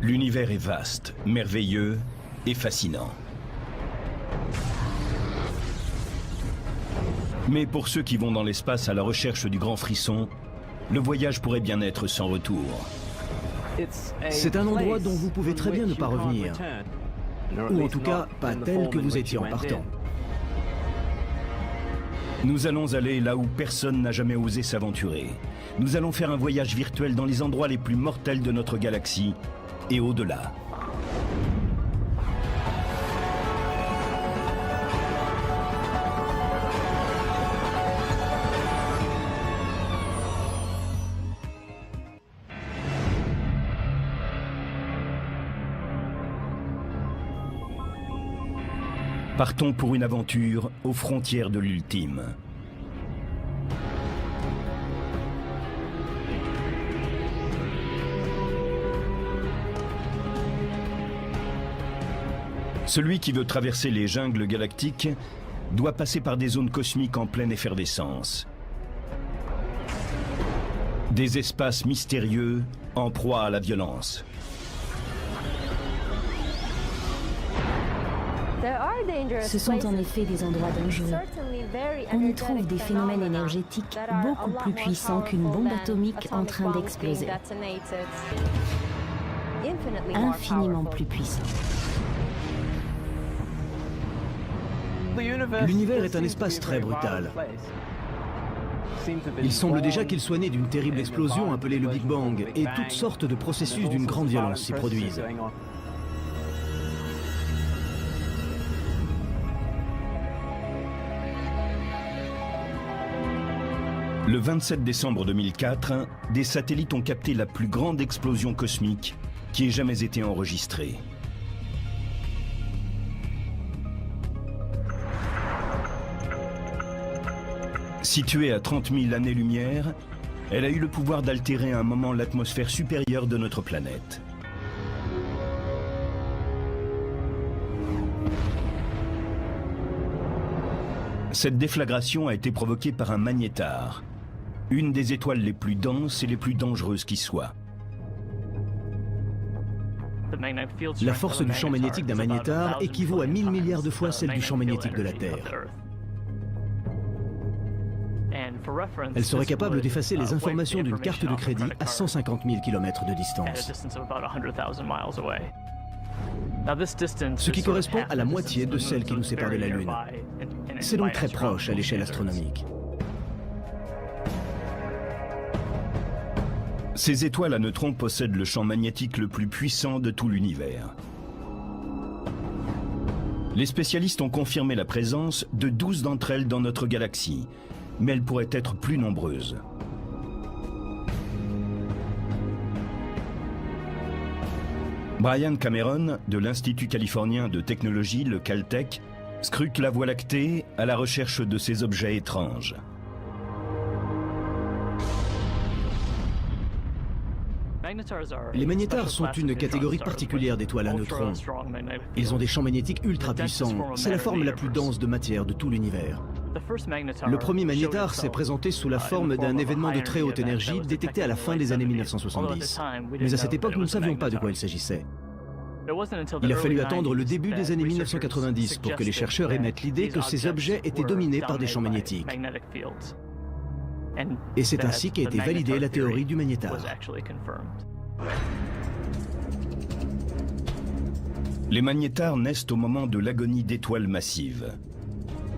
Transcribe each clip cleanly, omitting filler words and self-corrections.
L'univers est vaste, merveilleux et fascinant. Mais pour ceux qui vont dans l'espace à la recherche du grand frisson, le voyage pourrait bien être sans retour. C'est un endroit dont vous pouvez très bien ne pas revenir. Ou en tout cas, pas tel que vous étiez en partant. Nous allons aller là où personne n'a jamais osé s'aventurer. Nous allons faire un voyage virtuel dans les endroits les plus mortels de notre galaxie et au-delà. Partons pour une aventure aux frontières de l'ultime. Celui qui veut traverser les jungles galactiques doit passer par des zones cosmiques en pleine effervescence. Des espaces mystérieux en proie à la violence. Ce sont en effet des endroits dangereux. On y trouve des phénomènes énergétiques beaucoup plus puissants qu'une bombe atomique en train d'exploser. Infiniment plus puissants. L'univers est un espace très brutal. Il semble déjà qu'il soit né d'une terrible explosion appelée le Big Bang, et toutes sortes de processus d'une grande violence s'y produisent. Le 27 décembre 2004, des satellites ont capté la plus grande explosion cosmique qui ait jamais été enregistrée. Située à 30 000 années-lumière, elle a eu le pouvoir d'altérer à un moment l'atmosphère supérieure de notre planète. Cette déflagration a été provoquée par un magnétar, une des étoiles les plus denses et les plus dangereuses qui soient. La force du champ magnétique d'un magnétar équivaut à 1000 milliards de fois celle du champ magnétique de la Terre. Elle serait capable d'effacer les informations d'une carte de crédit à 150 000 km de distance. Ce qui correspond à la moitié de celle qui nous sépare de la Lune. C'est donc très proche à l'échelle astronomique. Ces étoiles à neutrons possèdent le champ magnétique le plus puissant de tout l'univers. Les spécialistes ont confirmé la présence de 12 d'entre elles dans notre galaxie, mais elles pourraient être plus nombreuses. Brian Cameron, de l'Institut californien de technologie, le Caltech, scrute la Voie lactée à la recherche de ces objets étranges. Les magnétars sont une catégorie particulière d'étoiles à neutrons. Ils ont des champs magnétiques ultra puissants. C'est la forme la plus dense de matière de tout l'univers. Le premier magnétar s'est présenté sous la forme d'un événement de très haute énergie détecté à la fin des années 1970. Mais à cette époque, nous ne savions pas de quoi il s'agissait. Il a fallu attendre le début des années 1990 pour que les chercheurs émettent l'idée que ces objets étaient dominés par des champs magnétiques. Et c'est ainsi qu'a été validée la théorie du magnétar. Les magnétars naissent au moment de l'agonie d'étoiles massives.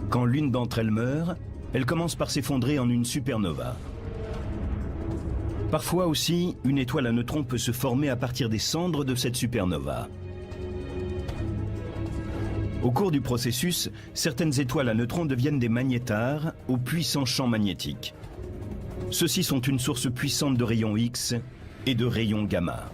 Quand l'une d'entre elles meurt, elle commence par s'effondrer en une supernova. Parfois aussi, une étoile à neutrons peut se former à partir des cendres de cette supernova. Au cours du processus, certaines étoiles à neutrons deviennent des magnétars aux puissants champs magnétiques. Ceux-ci sont une source puissante de rayons X et de rayons gamma.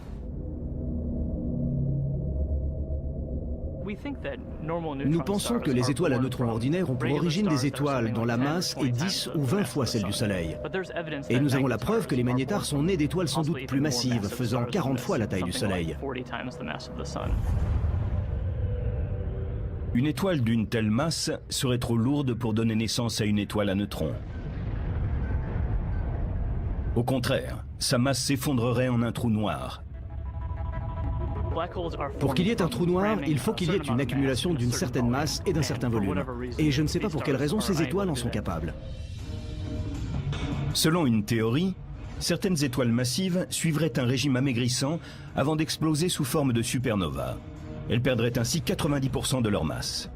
Nous pensons que les étoiles à neutrons ordinaires ont pour origine des étoiles dont la masse est 10 ou 20 fois celle du Soleil. Et nous avons la preuve que les magnétars sont nés d'étoiles sans doute plus massives, faisant 40 fois la taille du Soleil. Une étoile d'une telle masse serait trop lourde pour donner naissance à une étoile à neutrons. Au contraire, sa masse s'effondrerait en un trou noir. Pour qu'il y ait un trou noir, il faut qu'il y ait une accumulation d'une certaine masse et d'un certain volume. Et je ne sais pas pour quelle raison ces étoiles en sont capables. Selon une théorie, certaines étoiles massives suivraient un régime amaigrissant avant d'exploser sous forme de supernova. Elles perdraient ainsi 90% de leur masse.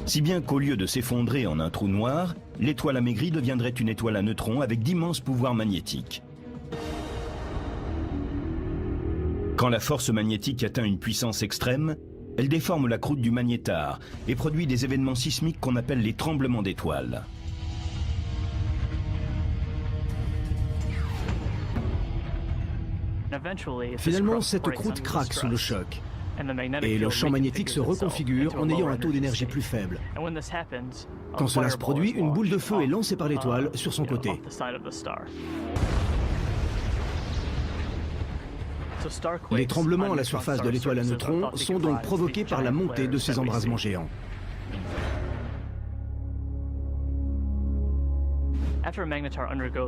Si bien qu'au lieu de s'effondrer en un trou noir, l'étoile amaigrie deviendrait une étoile à neutrons avec d'immenses pouvoirs magnétiques. Quand la force magnétique atteint une puissance extrême, elle déforme la croûte du magnétar et produit des événements sismiques qu'on appelle les tremblements d'étoiles. Finalement, cette croûte craque sous le choc. Et le champ magnétique se reconfigure en ayant un taux d'énergie plus faible. Quand cela se produit, une boule de feu est lancée par l'étoile sur son côté. Les tremblements à la surface de l'étoile à neutrons sont donc provoqués par la montée de ces embrasements géants.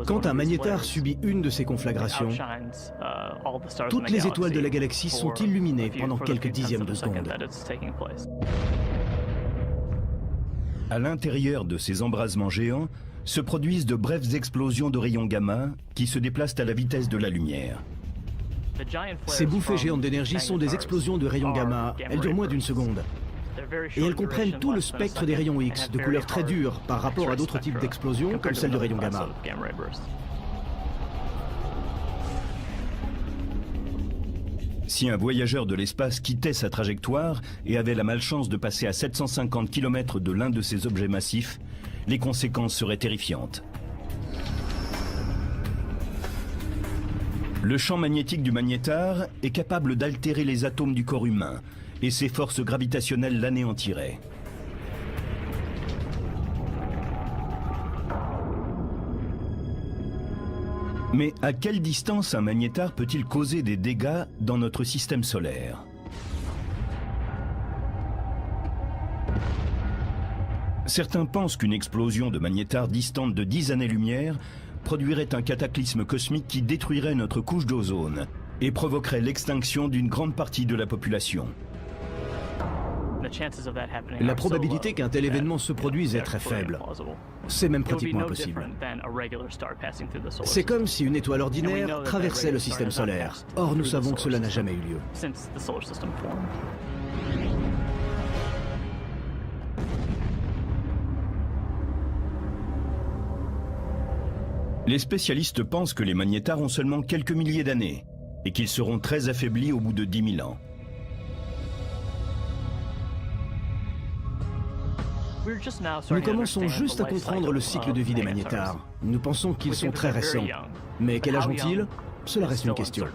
Quand un magnétar subit une de ces conflagrations, toutes les étoiles de la galaxie sont illuminées pendant quelques dixièmes de seconde. À l'intérieur de ces embrasements géants se produisent de brèves explosions de rayons gamma qui se déplacent à la vitesse de la lumière. Ces bouffées géantes d'énergie sont des explosions de rayons gamma. Elles durent moins d'une seconde. Et elles comprennent tout le spectre des rayons X, de couleur très dure par rapport à d'autres types d'explosions comme celle de rayons gamma. Si un voyageur de l'espace quittait sa trajectoire et avait la malchance de passer à 750 km de l'un de ces objets massifs, les conséquences seraient terrifiantes. Le champ magnétique du magnétar est capable d'altérer les atomes du corps humain, et ses forces gravitationnelles l'anéantiraient. Mais à quelle distance un magnétar peut-il causer des dégâts dans notre système solaire? Certains pensent qu'une explosion de magnétar distante de 10 années-lumière produirait un cataclysme cosmique qui détruirait notre couche d'ozone et provoquerait l'extinction d'une grande partie de la population. La probabilité qu'un tel événement se produise est très faible. C'est même pratiquement impossible. C'est comme si une étoile ordinaire traversait le système solaire. Or, nous savons que cela n'a jamais eu lieu. Les spécialistes pensent que les magnétars ont seulement quelques milliers d'années et qu'ils seront très affaiblis au bout de 10 000 ans. Nous commençons juste à comprendre le cycle de vie des magnétars. Nous pensons qu'ils sont très récents. Mais quel âge ont-ils? Cela reste une question.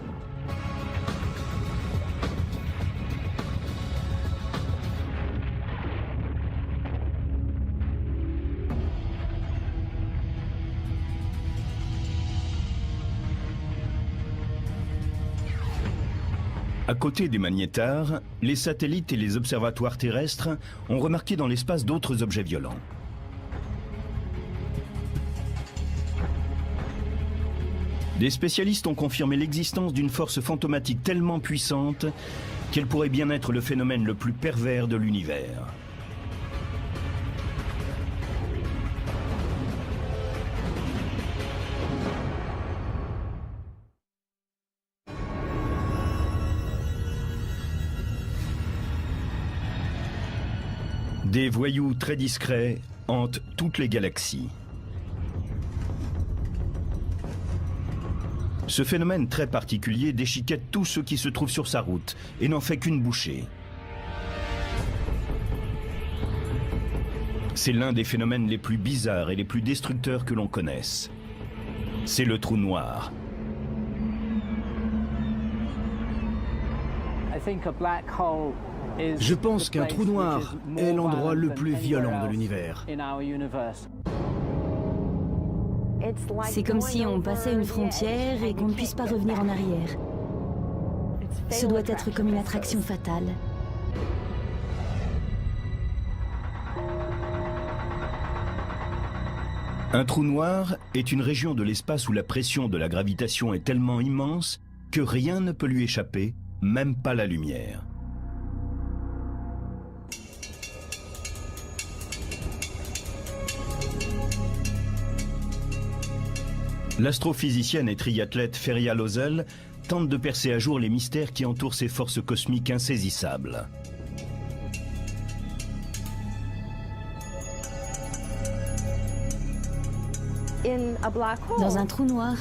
À côté des magnétars, les satellites et les observatoires terrestres ont remarqué dans l'espace d'autres objets violents. Des spécialistes ont confirmé l'existence d'une force fantomatique tellement puissante qu'elle pourrait bien être le phénomène le plus pervers de l'univers. Des voyous très discrets hantent toutes les galaxies. Ce phénomène très particulier déchiquette tout ce qui se trouve sur sa route et n'en fait qu'une bouchée. C'est l'un des phénomènes les plus bizarres et les plus destructeurs que l'on connaisse. C'est le trou noir. Je pense qu'un trou noir est l'endroit le plus violent de l'univers. C'est comme si on passait une frontière et qu'on ne puisse pas revenir en arrière. Ce doit être comme une attraction fatale. Un trou noir est une région de l'espace où la pression de la gravitation est tellement immense que rien ne peut lui échapper, même pas la lumière. L'astrophysicienne et triathlète Feria Lozel tente de percer à jour les mystères qui entourent ces forces cosmiques insaisissables. Dans un trou noir,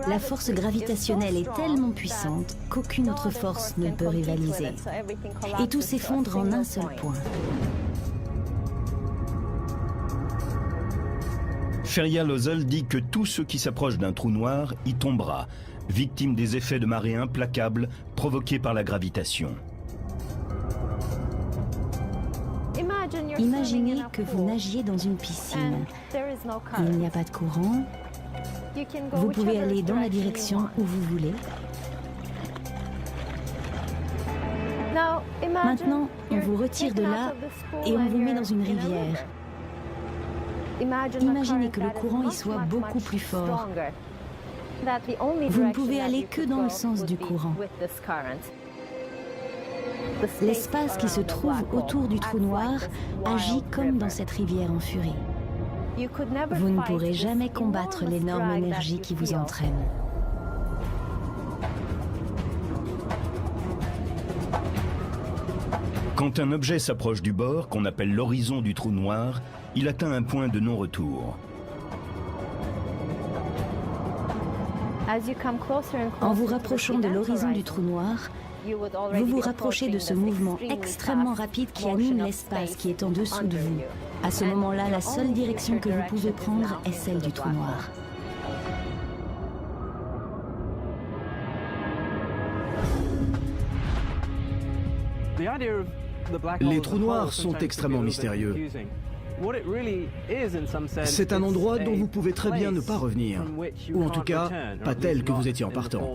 la force gravitationnelle est tellement puissante qu'aucune autre force ne peut rivaliser. Et tout s'effondre en un seul point. Feria Lozel dit que tout ce qui s'approche d'un trou noir y tombera, victime des effets de marée implacables provoqués par la gravitation. Imaginez que vous nagiez dans une piscine. Il n'y a pas de courant. Vous pouvez aller dans la direction où vous voulez. Maintenant, on vous retire de là et on vous met dans une rivière. Imaginez que le courant y soit beaucoup plus fort. Vous ne pouvez aller que dans le sens du courant. L'espace qui se trouve autour du trou noir agit comme dans cette rivière en furie. Vous ne pourrez jamais combattre l'énorme énergie qui vous entraîne. Quand un objet s'approche du bord, qu'on appelle l'horizon du trou noir, il atteint un point de non-retour. En vous rapprochant de l'horizon du trou noir, vous vous rapprochez de ce mouvement extrêmement rapide qui anime l'espace qui est en dessous de vous. À ce moment-là, la seule direction que vous pouvez prendre est celle du trou noir. Les trous noirs sont extrêmement mystérieux. C'est un endroit dont vous pouvez très bien ne pas revenir, ou en tout cas, pas tel que vous étiez en partant.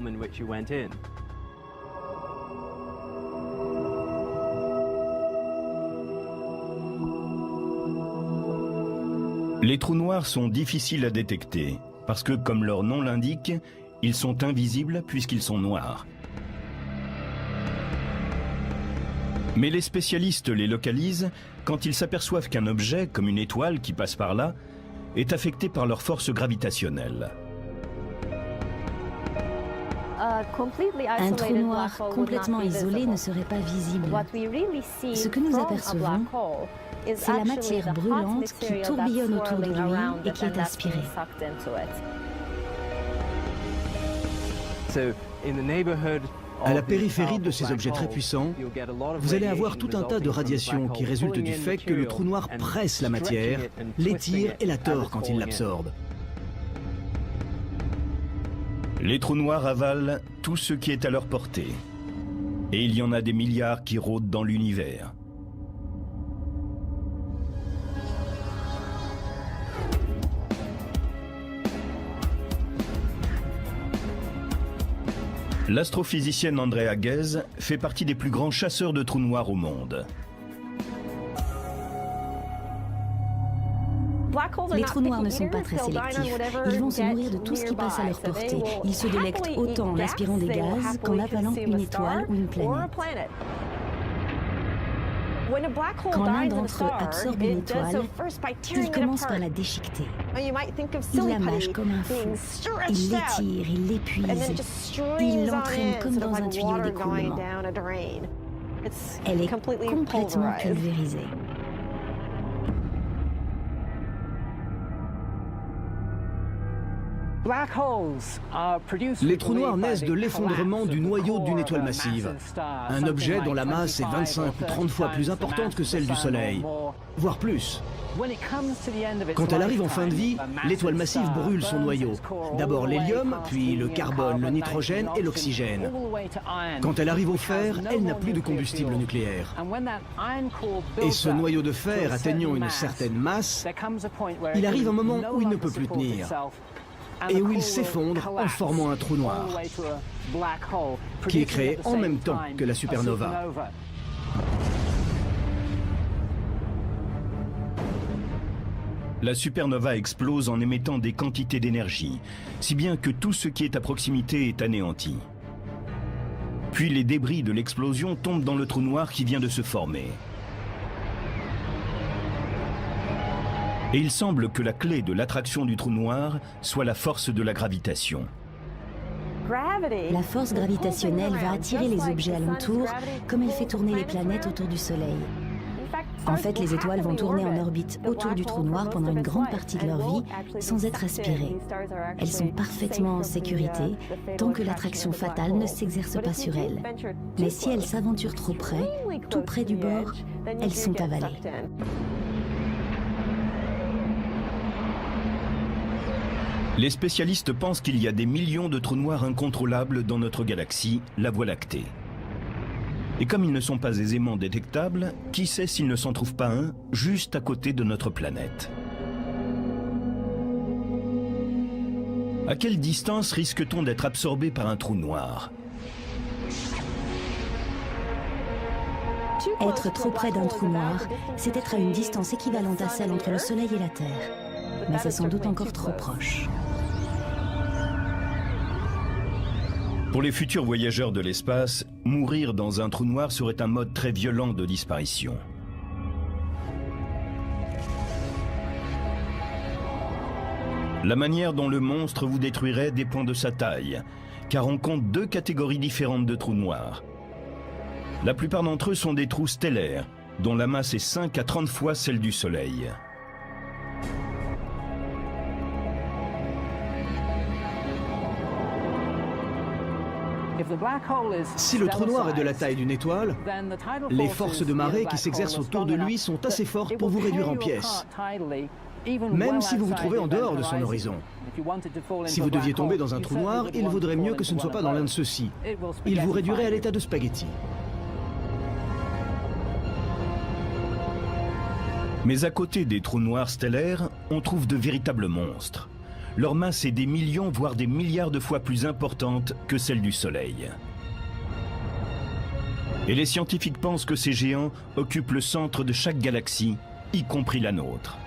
Les trous noirs sont difficiles à détecter, parce que, comme leur nom l'indique, ils sont invisibles puisqu'ils sont noirs. Mais les spécialistes les localisent quand ils s'aperçoivent qu'un objet, comme une étoile qui passe par là, est affecté par leur force gravitationnelle. Un trou noir complètement isolé ne serait pas visible. Ce que nous apercevons, c'est la matière brûlante qui tourbillonne autour de lui et qui est aspirée. À la périphérie de ces objets très puissants, vous allez avoir tout un tas de radiations qui résultent du fait que le trou noir presse la matière, l'étire et la tord quand il l'absorbe. Les trous noirs avalent tout ce qui est à leur portée. Et il y en a des milliards qui rôdent dans l'univers. L'astrophysicienne Andrea Ghez fait partie des plus grands chasseurs de trous noirs au monde. Les trous noirs ne sont pas très sélectifs. Ils vont se nourrir de tout ce qui passe à leur portée. Ils se délectent autant en aspirant des gaz qu'en avalant une étoile ou une planète. Quand l'un d'entre eux absorbe une étoile, il commence par la déchiqueter. Il la mâche comme un fou. Il l'étire, il l'épuise. Il l'entraîne comme dans un tuyau d'écoulement. Elle est complètement pulvérisée. Les trous noirs naissent de l'effondrement du noyau d'une étoile massive, un objet dont la masse est 25 ou 30 fois plus importante que celle du Soleil, voire plus. Quand elle arrive en fin de vie, l'étoile massive brûle son noyau. D'abord l'hélium, puis le carbone, le nitrogène et l'oxygène. Quand elle arrive au fer, elle n'a plus de combustible nucléaire. Et ce noyau de fer atteignant une certaine masse, il arrive un moment où il ne peut plus tenir. Et où il s'effondre en formant un trou noir, qui est créé en même temps que la supernova. La supernova explose en émettant des quantités d'énergie, si bien que tout ce qui est à proximité est anéanti. Puis les débris de l'explosion tombent dans le trou noir qui vient de se former. Et il semble que la clé de l'attraction du trou noir soit la force de la gravitation. La force gravitationnelle va attirer les objets alentour comme elle fait tourner les planètes autour du Soleil. En fait, les étoiles vont tourner en orbite autour du trou noir pendant une grande partie de leur vie sans être aspirées. Elles sont parfaitement en sécurité tant que l'attraction fatale ne s'exerce pas sur elles. Mais si elles s'aventurent trop près, tout près du bord, elles sont avalées. Les spécialistes pensent qu'il y a des millions de trous noirs incontrôlables dans notre galaxie, la Voie lactée. Et comme ils ne sont pas aisément détectables, qui sait s'il ne s'en trouve pas un juste à côté de notre planète? À quelle distance risque-t-on d'être absorbé par un trou noir? Être trop près d'un trou noir, c'est être à une distance équivalente à celle entre le Soleil et la Terre. Mais c'est sans doute encore trop proche. Pour les futurs voyageurs de l'espace, mourir dans un trou noir serait un mode très violent de disparition. La manière dont le monstre vous détruirait dépend de sa taille, car on compte deux catégories différentes de trous noirs. La plupart d'entre eux sont des trous stellaires, dont la masse est 5 à 30 fois celle du Soleil. Si le trou noir est de la taille d'une étoile, les forces de marée qui s'exercent autour de lui sont assez fortes pour vous réduire en pièces, même si vous vous trouvez en dehors de son horizon. Si vous deviez tomber dans un trou noir, il vaudrait mieux que ce ne soit pas dans l'un de ceux-ci. Il vous réduirait à l'état de spaghetti. Mais à côté des trous noirs stellaires, on trouve de véritables monstres. Leur masse est des millions, voire des milliards de fois plus importante que celle du Soleil. Et les scientifiques pensent que ces géants occupent le centre de chaque galaxie, y compris la nôtre.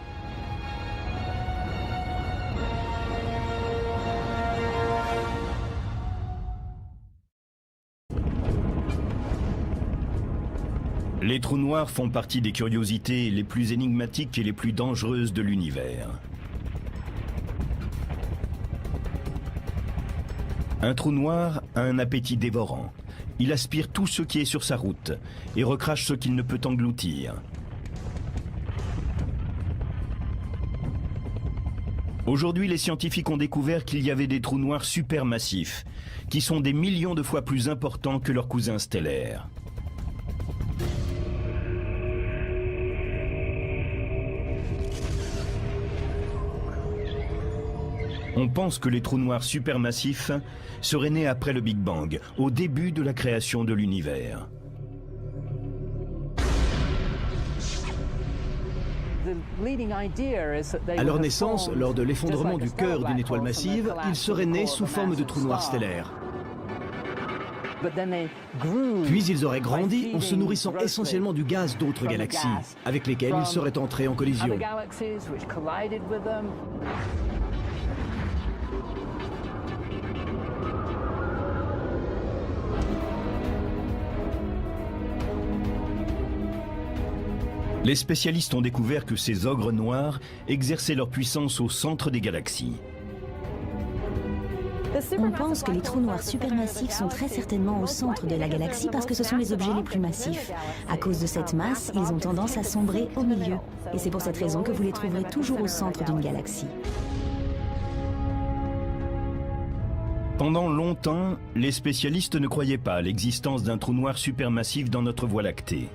Les trous noirs font partie des curiosités les plus énigmatiques et les plus dangereuses de l'univers. Un trou noir a un appétit dévorant. Il aspire tout ce qui est sur sa route et recrache ce qu'il ne peut engloutir. Aujourd'hui, les scientifiques ont découvert qu'il y avait des trous noirs supermassifs, qui sont des millions de fois plus importants que leurs cousins stellaires. On pense que les trous noirs supermassifs seraient nés après le Big Bang, au début de la création de l'univers. À leur naissance, lors de l'effondrement du cœur d'une étoile massive, ils seraient nés sous forme de trous noirs stellaires. Puis ils auraient grandi en se nourrissant essentiellement du gaz d'autres galaxies, avec lesquelles ils seraient entrés en collision. Les spécialistes ont découvert que ces ogres noirs exerçaient leur puissance au centre des galaxies. On pense que les trous noirs supermassifs sont très certainement au centre de la galaxie parce que ce sont les objets les plus massifs. À cause de cette masse, ils ont tendance à sombrer au milieu. Et c'est pour cette raison que vous les trouverez toujours au centre d'une galaxie. Pendant longtemps, les spécialistes ne croyaient pas à l'existence d'un trou noir supermassif dans notre Voie lactée.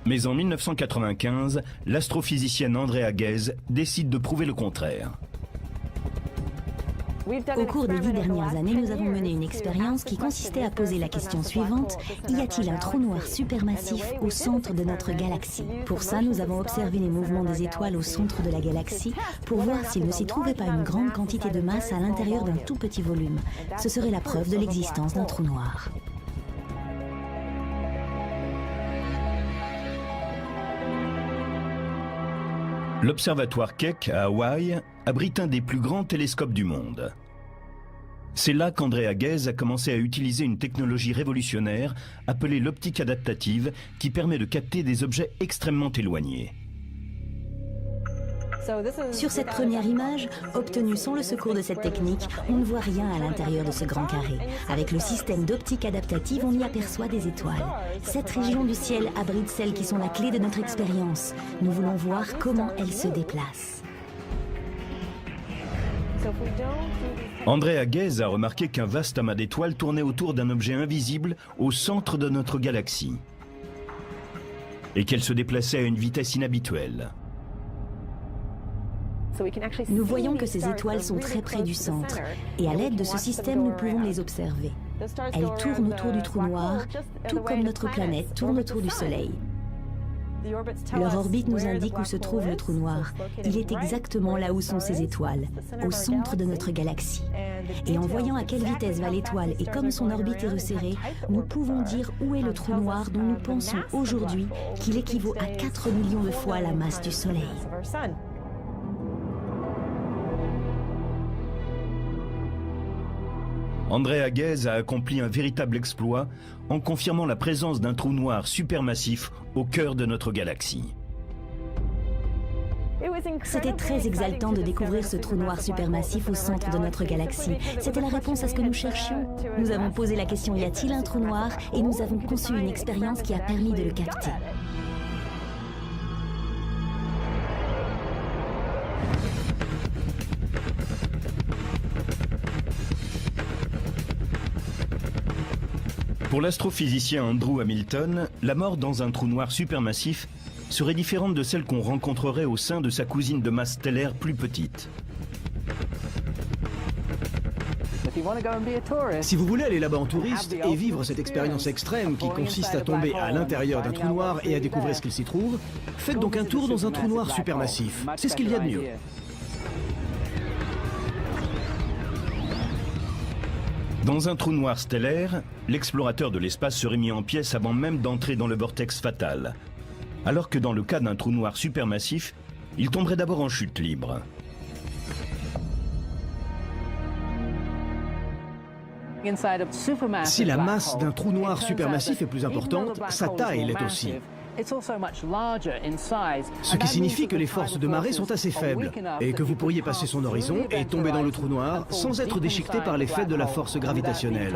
Mais en 1995, l'astrophysicienne Andrea Ghez décide de prouver le contraire. Au cours des 10 dernières années, nous avons mené une expérience qui consistait à poser la question suivante: y a-t-il un trou noir supermassif au centre de notre galaxie? Pour ça, nous avons observé les mouvements des étoiles au centre de la galaxie pour voir s'il ne s'y trouvait pas une grande quantité de masse à l'intérieur d'un tout petit volume. Ce serait la preuve de l'existence d'un trou noir. L'observatoire Keck à Hawaï abrite un des plus grands télescopes du monde. C'est là qu'Andrea Ghez a commencé à utiliser une technologie révolutionnaire appelée l'optique adaptative qui permet de capter des objets extrêmement éloignés. Sur cette première image, obtenue sans le secours de cette technique, on ne voit rien à l'intérieur de ce grand carré. Avec le système d'optique adaptative, on y aperçoit des étoiles. Cette région du ciel abrite celles qui sont la clé de notre expérience. Nous voulons voir comment elles se déplacent. Andrea Ghez a remarqué qu'un vaste amas d'étoiles tournait autour d'un objet invisible au centre de notre galaxie et qu'elle se déplaçait à une vitesse inhabituelle. Nous voyons que ces étoiles sont très près du centre et à l'aide de ce système, nous pouvons les observer. Elles tournent autour du trou noir, tout comme notre planète tourne autour du Soleil. Leur orbite nous indique où se trouve le trou noir. Il est exactement là où sont ces étoiles, au centre de notre galaxie. Et en voyant à quelle vitesse va l'étoile et comme son orbite est resserrée, nous pouvons dire où est le trou noir dont nous pensons aujourd'hui qu'il équivaut à 4 millions de fois la masse du Soleil. Andrea Ghez a accompli un véritable exploit en confirmant la présence d'un trou noir supermassif au cœur de notre galaxie. C'était très exaltant de découvrir ce trou noir supermassif au centre de notre galaxie. C'était la réponse à ce que nous cherchions. Nous avons posé la question « Y a-t-il un trou noir ?» et nous avons conçu une expérience qui a permis de le capter. Pour l'astrophysicien Andrew Hamilton, la mort dans un trou noir supermassif serait différente de celle qu'on rencontrerait au sein de sa cousine de masse stellaire plus petite. Si vous voulez aller là-bas en touriste et vivre cette expérience extrême qui consiste à tomber à l'intérieur d'un trou noir et à découvrir ce qu'il s'y trouve, faites donc un tour dans un trou noir supermassif. C'est ce qu'il y a de mieux. Dans un trou noir stellaire, l'explorateur de l'espace serait mis en pièces avant même d'entrer dans le vortex fatal. Alors que dans le cas d'un trou noir supermassif, il tomberait d'abord en chute libre. Si la masse d'un trou noir supermassif est plus importante, sa taille l'est aussi. Ce qui signifie que les forces de marée sont assez faibles et que vous pourriez passer son horizon et tomber dans le trou noir sans être déchiqueté par l'effet de la force gravitationnelle.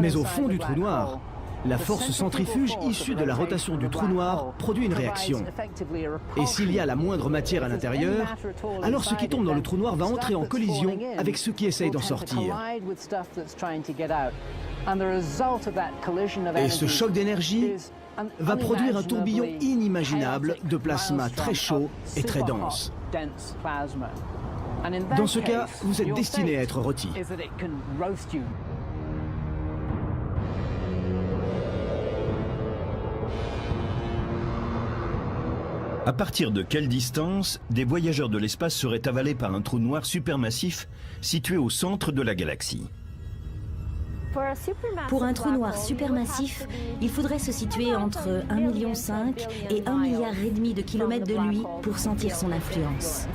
Mais au fond du trou noir, la force centrifuge issue de la rotation du trou noir produit une réaction. Et s'il y a la moindre matière à l'intérieur, alors ce qui tombe dans le trou noir va entrer en collision avec ce qui essaye d'en sortir. Et ce choc d'énergie va produire un tourbillon inimaginable de plasma très chaud et très dense. Dans ce cas, vous êtes destiné à être rôti. À partir de quelle distance des voyageurs de l'espace seraient avalés par un trou noir supermassif situé au centre de la galaxie? Pour un trou noir supermassif, il faudrait se situer entre 1,5 million et 1,5 milliard de kilomètres de lui pour sentir son influence.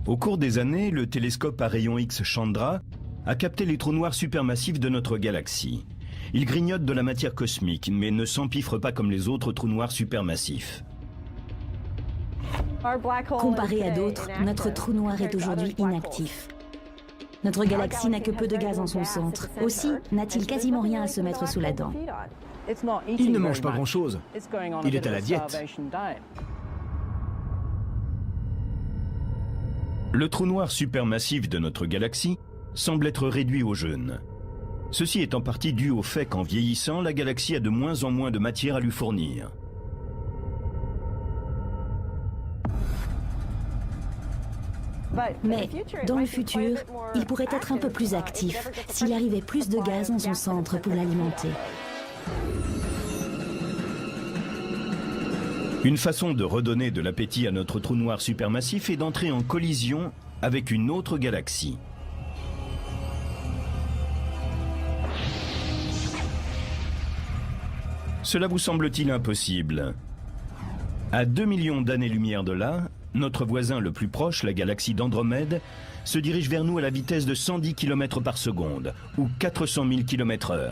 Au cours des années, le télescope à rayons X Chandra a capté les trous noirs supermassifs de notre galaxie. Il grignote de la matière cosmique, mais ne s'empiffre pas comme les autres trous noirs supermassifs. Comparé à d'autres, notre trou noir est aujourd'hui inactif. Notre galaxie n'a que peu de gaz en son centre. Aussi, n'a-t-il quasiment rien à se mettre sous la dent. Il ne mange pas grand-chose. Il est à la diète. Le trou noir supermassif de notre galaxie semble être réduit au jeûne. Ceci est en partie dû au fait qu'en vieillissant, la galaxie a de moins en moins de matière à lui fournir. Mais dans le futur, il pourrait être un peu plus actif s'il arrivait plus de gaz en son centre pour l'alimenter. Une façon de redonner de l'appétit à notre trou noir supermassif est d'entrer en collision avec une autre galaxie. Cela vous semble-t-il impossible? À 2 millions d'années-lumière de là, notre voisin le plus proche, la galaxie d'Andromède, se dirige vers nous à la vitesse de 110 km par seconde, ou 400 000 km/h.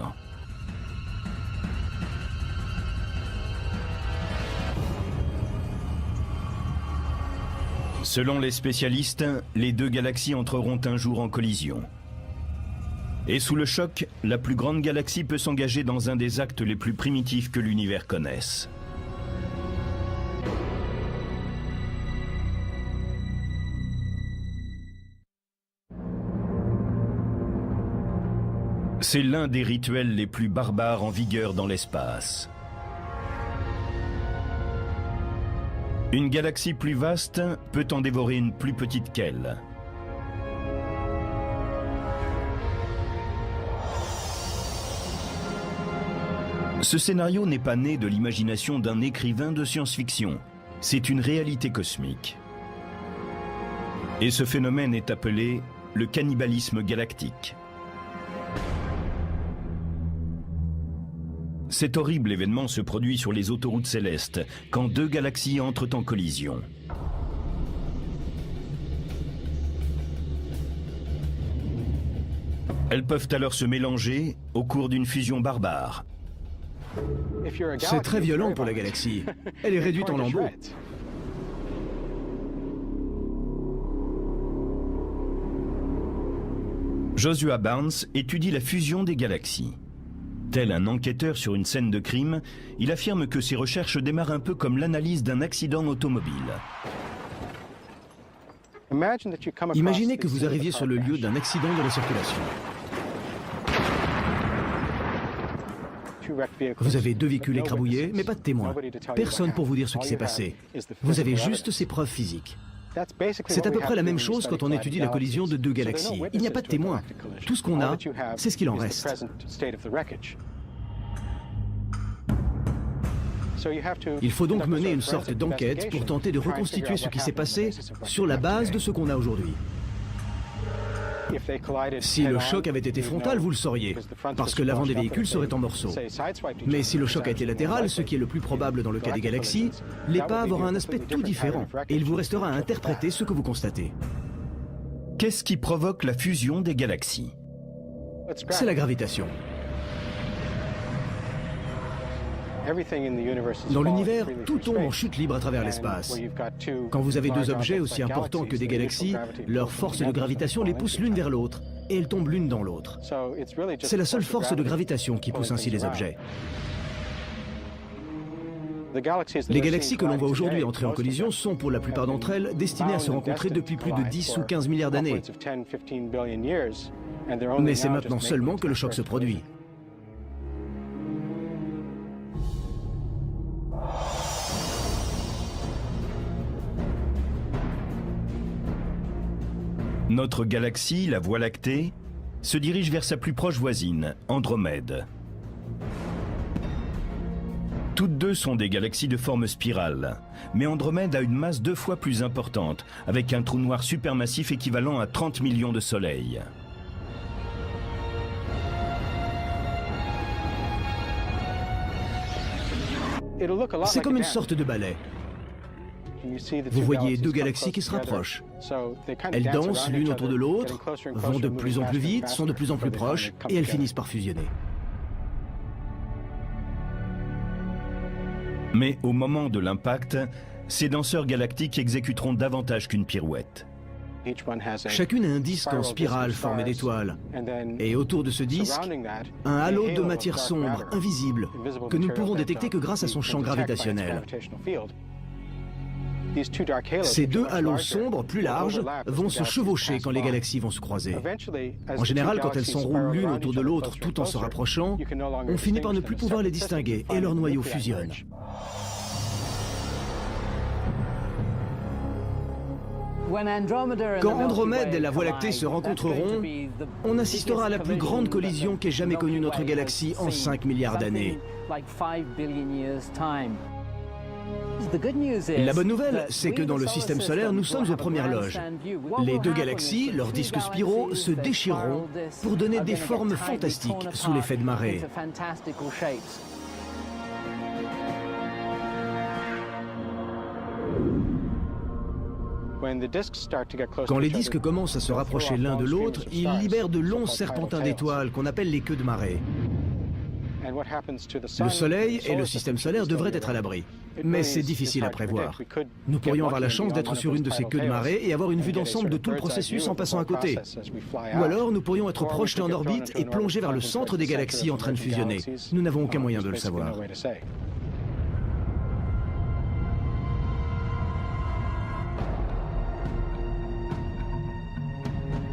Selon les spécialistes, les deux galaxies entreront un jour en collision. Et sous le choc, la plus grande galaxie peut s'engager dans un des actes les plus primitifs que l'univers connaisse. C'est l'un des rituels les plus barbares en vigueur dans l'espace. Une galaxie plus vaste peut en dévorer une plus petite qu'elle. Ce scénario n'est pas né de l'imagination d'un écrivain de science-fiction. C'est une réalité cosmique. Et ce phénomène est appelé le cannibalisme galactique. Cet horrible événement se produit sur les autoroutes célestes, quand deux galaxies entrent en collision. Elles peuvent alors se mélanger au cours d'une fusion barbare. C'est très violent pour la galaxie. Elle est réduite en lambeaux. Joshua Barnes étudie la fusion des galaxies. Tel un enquêteur sur une scène de crime, il affirme que ses recherches démarrent un peu comme l'analyse d'un accident automobile. Imaginez que vous arriviez sur le lieu d'un accident de la circulation. Vous avez deux véhicules écrabouillés, mais pas de témoins. Personne pour vous dire ce qui s'est passé. Vous avez juste ces preuves physiques. C'est à peu près la même chose quand on étudie la collision de deux galaxies. Il n'y a pas de témoins. Tout ce qu'on a, c'est ce qu'il en reste. Il faut donc mener une sorte d'enquête pour tenter de reconstituer ce qui s'est passé sur la base de ce qu'on a aujourd'hui. Si le choc avait été frontal, vous le sauriez, parce que l'avant des véhicules serait en morceaux. Mais si le choc a été latéral, ce qui est le plus probable dans le cas des galaxies, l'épave aura un aspect tout différent, et il vous restera à interpréter ce que vous constatez. Qu'est-ce qui provoque la fusion des galaxies? C'est la gravitation. Dans l'univers, tout tombe en chute libre à travers l'espace. Quand vous avez deux objets aussi importants que des galaxies, leur force de gravitation les pousse l'une vers l'autre, et elles tombent l'une dans l'autre. C'est la seule force de gravitation qui pousse ainsi les objets. Les galaxies que l'on voit aujourd'hui entrer en collision sont, pour la plupart d'entre elles, destinées à se rencontrer depuis plus de 10 ou 15 milliards d'années. Mais c'est maintenant seulement que le choc se produit. Notre galaxie, la Voie lactée, se dirige vers sa plus proche voisine, Andromède. Toutes deux sont des galaxies de forme spirale, mais Andromède a une masse 2 fois plus importante, avec un trou noir supermassif équivalent à 30 millions de soleils. C'est comme une sorte de ballet. Vous voyez deux galaxies qui se rapprochent. Elles dansent l'une autour de l'autre, vont de plus en plus vite, sont de plus en plus proches, et elles finissent par fusionner. Mais au moment de l'impact, ces danseurs galactiques exécuteront davantage qu'une pirouette. Chacune a un disque en spirale formé d'étoiles. Et autour de ce disque, un halo de matière sombre, invisible, que nous ne pouvons détecter que grâce à son champ gravitationnel. Ces deux halos sombres, plus larges, vont se chevaucher quand les galaxies vont se croiser. En général, quand elles s'enroulent l'une autour de l'autre tout en se rapprochant, on finit par ne plus pouvoir les distinguer et leurs noyaux fusionnent. Quand Andromède et la Voie lactée se rencontreront, on assistera à la plus grande collision qu'ait jamais connue notre galaxie en 5 milliards d'années. La bonne nouvelle, c'est que dans le système solaire, nous sommes aux premières loges. Les deux galaxies, leurs disques spiraux, se déchireront pour donner des formes fantastiques sous l'effet de marée. Quand les disques commencent à se rapprocher l'un de l'autre, ils libèrent de longs serpentins d'étoiles qu'on appelle les queues de marée. Le Soleil et le système solaire devraient être à l'abri. Mais c'est difficile à prévoir. Nous pourrions avoir la chance d'être sur une de ces queues de marée et avoir une vue d'ensemble de tout le processus en passant à côté. Ou alors nous pourrions être projetés en orbite et plonger vers le centre des galaxies en train de fusionner. Nous n'avons aucun moyen de le savoir.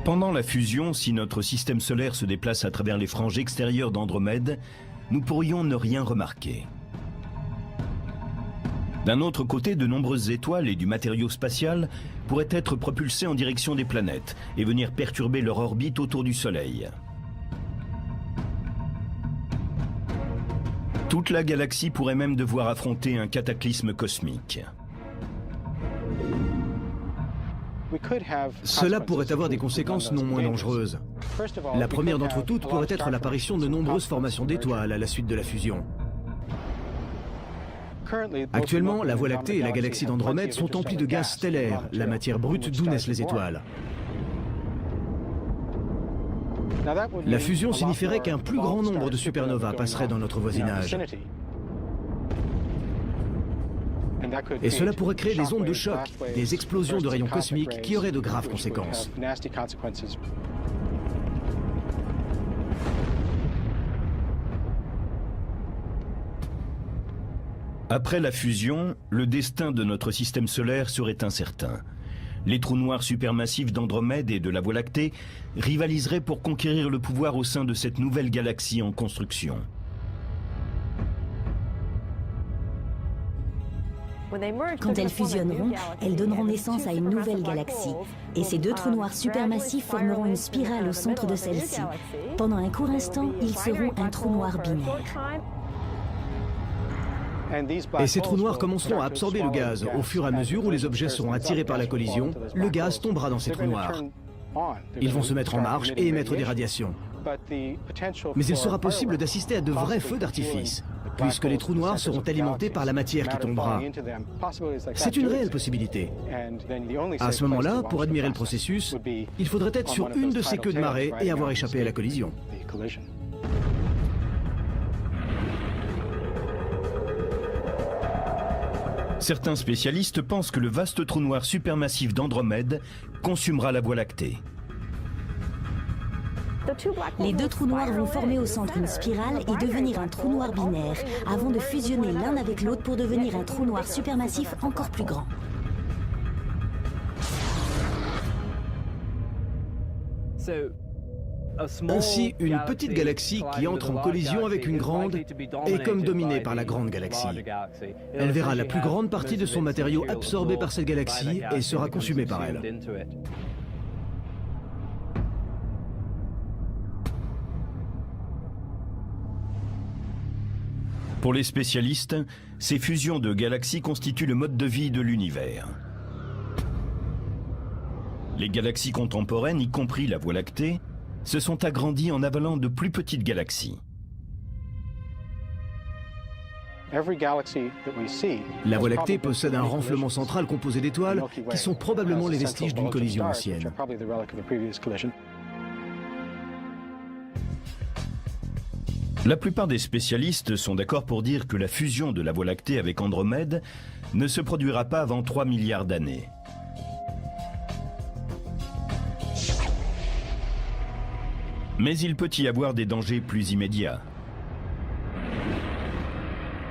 Pendant la fusion, si notre système solaire se déplace à travers les franges extérieures d'Andromède, nous pourrions ne rien remarquer. D'un autre côté, de nombreuses étoiles et du matériau spatial pourraient être propulsés en direction des planètes et venir perturber leur orbite autour du Soleil. Toute la galaxie pourrait même devoir affronter un cataclysme cosmique. Cela pourrait avoir des conséquences non moins dangereuses. La première d'entre toutes pourrait être l'apparition de nombreuses formations d'étoiles à la suite de la fusion. Actuellement, la Voie lactée et la galaxie d'Andromède sont emplies de gaz stellaire, la matière brute d'où naissent les étoiles. La fusion signifierait qu'un plus grand nombre de supernovas passerait dans notre voisinage. Et cela pourrait créer des ondes de choc, des explosions de rayons cosmiques qui auraient de graves conséquences. Après la fusion, le destin de notre système solaire serait incertain. Les trous noirs supermassifs d'Andromède et de la Voie lactée rivaliseraient pour conquérir le pouvoir au sein de cette nouvelle galaxie en construction. Quand elles fusionneront, elles donneront naissance à une nouvelle galaxie. Et ces deux trous noirs supermassifs formeront une spirale au centre de celle-ci. Pendant un court instant, ils seront un trou noir binaire. Et ces trous noirs commenceront à absorber le gaz. Au fur et à mesure où les objets seront attirés par la collision, le gaz tombera dans ces trous noirs. Ils vont se mettre en marche et émettre des radiations. Mais il sera possible d'assister à de vrais feux d'artifice, puisque les trous noirs seront alimentés par la matière qui tombera. C'est une réelle possibilité. À ce moment-là, pour admirer le processus, il faudrait être sur une de ces queues de marée et avoir échappé à la collision. Certains spécialistes pensent que le vaste trou noir supermassif d'Andromède consumera la Voie lactée. Les deux trous noirs vont former au centre une spirale et devenir un trou noir binaire, avant de fusionner l'un avec l'autre pour devenir un trou noir supermassif encore plus grand. Ainsi, une petite galaxie qui entre en collision avec une grande est comme dominée par la grande galaxie. Elle verra la plus grande partie de son matériau absorbé par cette galaxie et sera consumée par elle. Pour les spécialistes, ces fusions de galaxies constituent le mode de vie de l'univers. Les galaxies contemporaines, y compris la Voie lactée, se sont agrandies en avalant de plus petites galaxies. La Voie lactée possède un renflement central composé d'étoiles qui sont probablement les vestiges d'une collision ancienne. La plupart des spécialistes sont d'accord pour dire que la fusion de la Voie lactée avec Andromède ne se produira pas avant 3 milliards d'années. Mais il peut y avoir des dangers plus immédiats.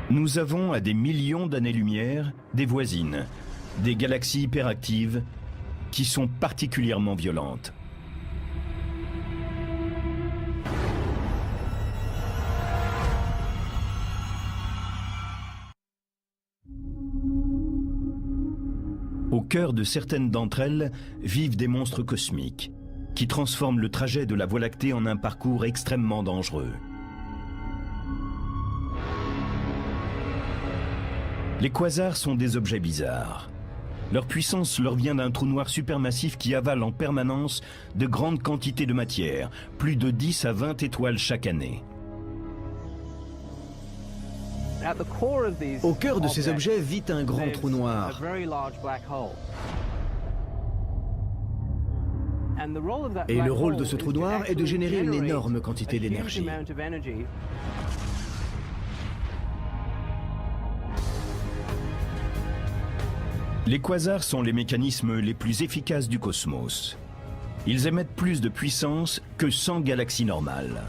Nous avons à des millions d'années-lumière des voisines, des galaxies hyperactives qui sont particulièrement violentes. Au cœur de certaines d'entre elles vivent des monstres cosmiques qui transforment le trajet de la Voie lactée en un parcours extrêmement dangereux. Les quasars sont des objets bizarres. Leur puissance leur vient d'un trou noir supermassif qui avale en permanence de grandes quantités de matière, plus de 10 à 20 étoiles chaque année. Au cœur de ces objets vit un grand trou noir. Et le rôle de ce trou noir est de générer une énorme quantité d'énergie. Les quasars sont les mécanismes les plus efficaces du cosmos. Ils émettent plus de puissance que 100 galaxies normales.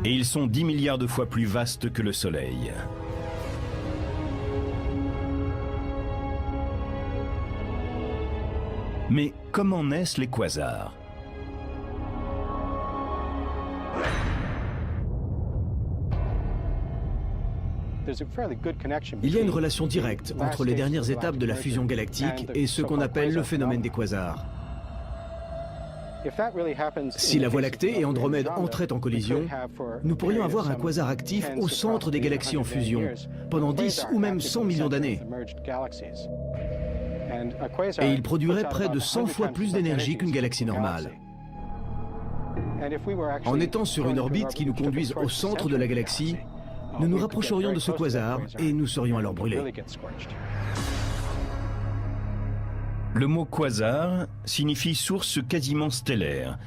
Et ils sont 10 milliards de fois plus vastes que le Soleil. Mais comment naissent les quasars? Il y a une relation directe entre les dernières étapes de la fusion galactique et ce qu'on appelle le phénomène des quasars. Si la Voie lactée et Andromède entraient en collision, nous pourrions avoir un quasar actif au centre des galaxies en fusion, pendant 10 ou même 100 millions d'années. Et il produirait près de 100 fois plus d'énergie qu'une galaxie normale. En étant sur une orbite qui nous conduise au centre de la galaxie, nous nous rapprocherions de ce quasar et nous serions alors brûlés. Le mot quasar signifie source quasiment stellaire,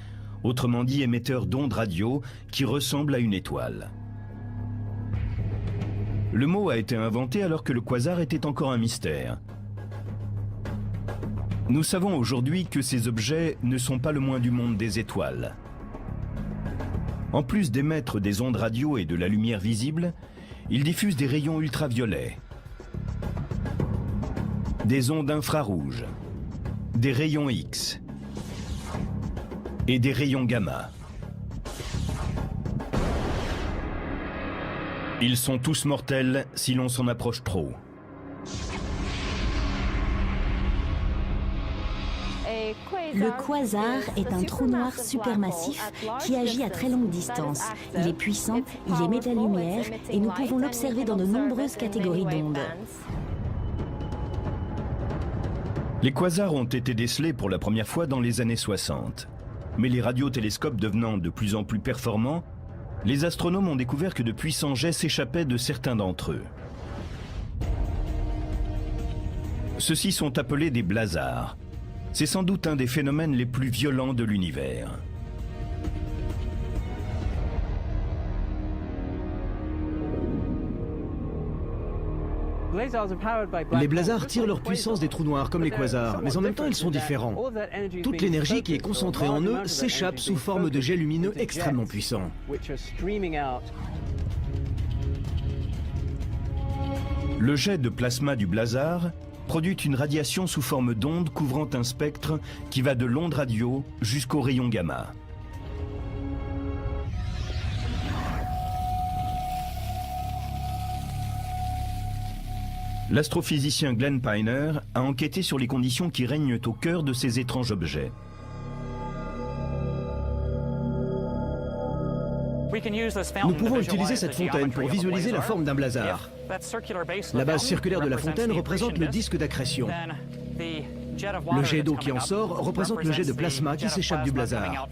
autrement dit émetteur d'ondes radio qui ressemble à une étoile. Le mot a été inventé alors que le quasar était encore un mystère. Nous savons aujourd'hui que ces objets ne sont pas le moins du monde des étoiles. En plus d'émettre des ondes radio et de la lumière visible, ils diffusent des rayons ultraviolets, des ondes infrarouges, des rayons X et des rayons gamma. Ils sont tous mortels si l'on s'en approche trop. Le quasar est un trou noir supermassif qui agit à très longue distance. Il est puissant, il émet de la lumière et nous pouvons l'observer dans de nombreuses catégories d'ondes. Les quasars ont été décelés pour la première fois dans les années 60. Mais les radiotélescopes devenant de plus en plus performants, les astronomes ont découvert que de puissants jets s'échappaient de certains d'entre eux. Ceux-ci sont appelés des blazars. C'est sans doute un des phénomènes les plus violents de l'univers. Les blazars tirent leur puissance des trous noirs comme les quasars, mais en même temps ils sont différents. Toute l'énergie qui est concentrée en eux s'échappe sous forme de jets lumineux extrêmement puissants. Le jet de plasma du blazar produit une radiation sous forme d'onde couvrant un spectre qui va de l'onde radio jusqu'au rayon gamma. L'astrophysicien Glenn Piner a enquêté sur les conditions qui règnent au cœur de ces étranges objets. Nous pouvons utiliser cette fontaine pour visualiser la forme d'un blazar. La base circulaire de la fontaine représente le disque d'accrétion. Le jet d'eau qui en sort représente le jet de plasma qui s'échappe du blazar.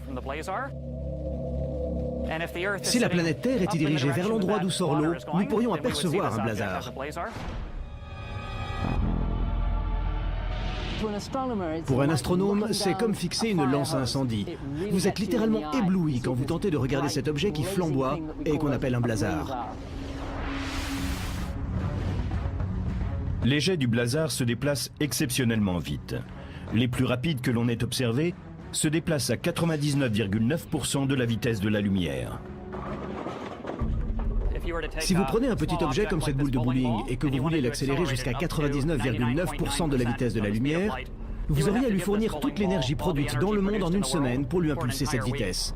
Si la planète Terre était dirigée vers l'endroit d'où sort l'eau, nous pourrions apercevoir un blazar. Pour un astronome, c'est comme fixer une lance à incendie. Vous êtes littéralement ébloui quand vous tentez de regarder cet objet qui flamboie et qu'on appelle un blazar. Les jets du blazar se déplacent exceptionnellement vite. Les plus rapides que l'on ait observés se déplacent à 99,9% de la vitesse de la lumière. Si vous prenez un petit objet comme cette boule de bowling et que vous voulez l'accélérer jusqu'à 99,9% de la vitesse de la lumière, vous auriez à lui fournir toute l'énergie produite dans le monde en une semaine pour lui impulser cette vitesse.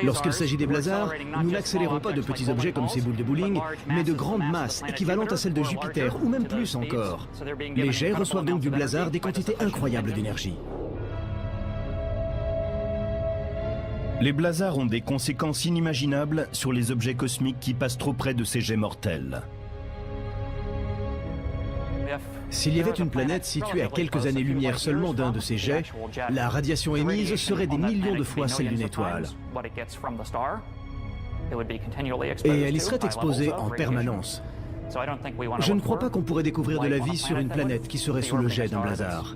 Lorsqu'il s'agit des blazars, nous n'accélérons pas de petits objets comme ces boules de bowling, mais de grandes masses équivalentes à celles de Jupiter, ou même plus encore. Les jets reçoivent donc du blazar des quantités incroyables d'énergie. Les blazars ont des conséquences inimaginables sur les objets cosmiques qui passent trop près de ces jets mortels. S'il y avait une planète située à quelques années-lumière seulement d'un de ces jets, la radiation émise serait des millions de fois celle d'une étoile. Et elle y serait exposée en permanence. Je ne crois pas qu'on pourrait découvrir de la vie sur une planète qui serait sous le jet d'un blazar.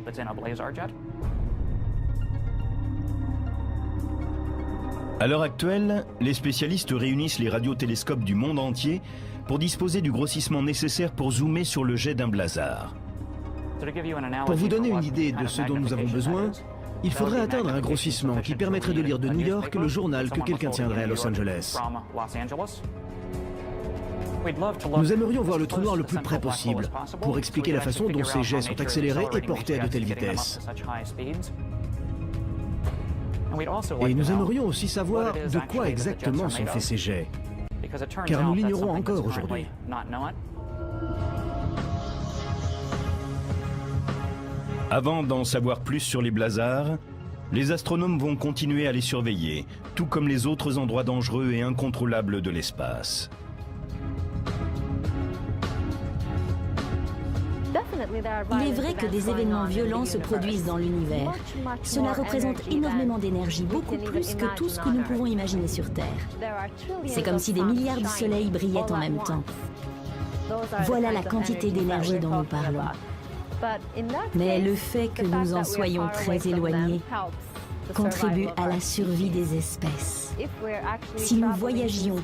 À l'heure actuelle, les spécialistes réunissent les radiotélescopes du monde entier pour disposer du grossissement nécessaire pour zoomer sur le jet d'un blazar. Pour vous donner une idée de ce dont nous avons besoin, il faudrait atteindre un grossissement qui permettrait de lire de New York le journal que quelqu'un tiendrait à Los Angeles. Nous aimerions voir le trou noir le plus près possible pour expliquer la façon dont ces jets sont accélérés et portés à de telles vitesses. Et nous aimerions aussi savoir de quoi exactement sont faits ces jets, car nous l'ignorons encore aujourd'hui. Avant d'en savoir plus sur les blazars, les astronomes vont continuer à les surveiller, tout comme les autres endroits dangereux et incontrôlables de l'espace. Il est vrai que des événements violents se produisent dans l'univers. Cela représente énormément d'énergie, beaucoup plus que tout ce que nous pouvons imaginer sur Terre. C'est comme si des milliards de soleils brillaient en même temps. Voilà la quantité d'énergie dont nous parlons. Mais le fait que nous en soyons très éloignés contribue à la survie des espèces. Si nous voyagions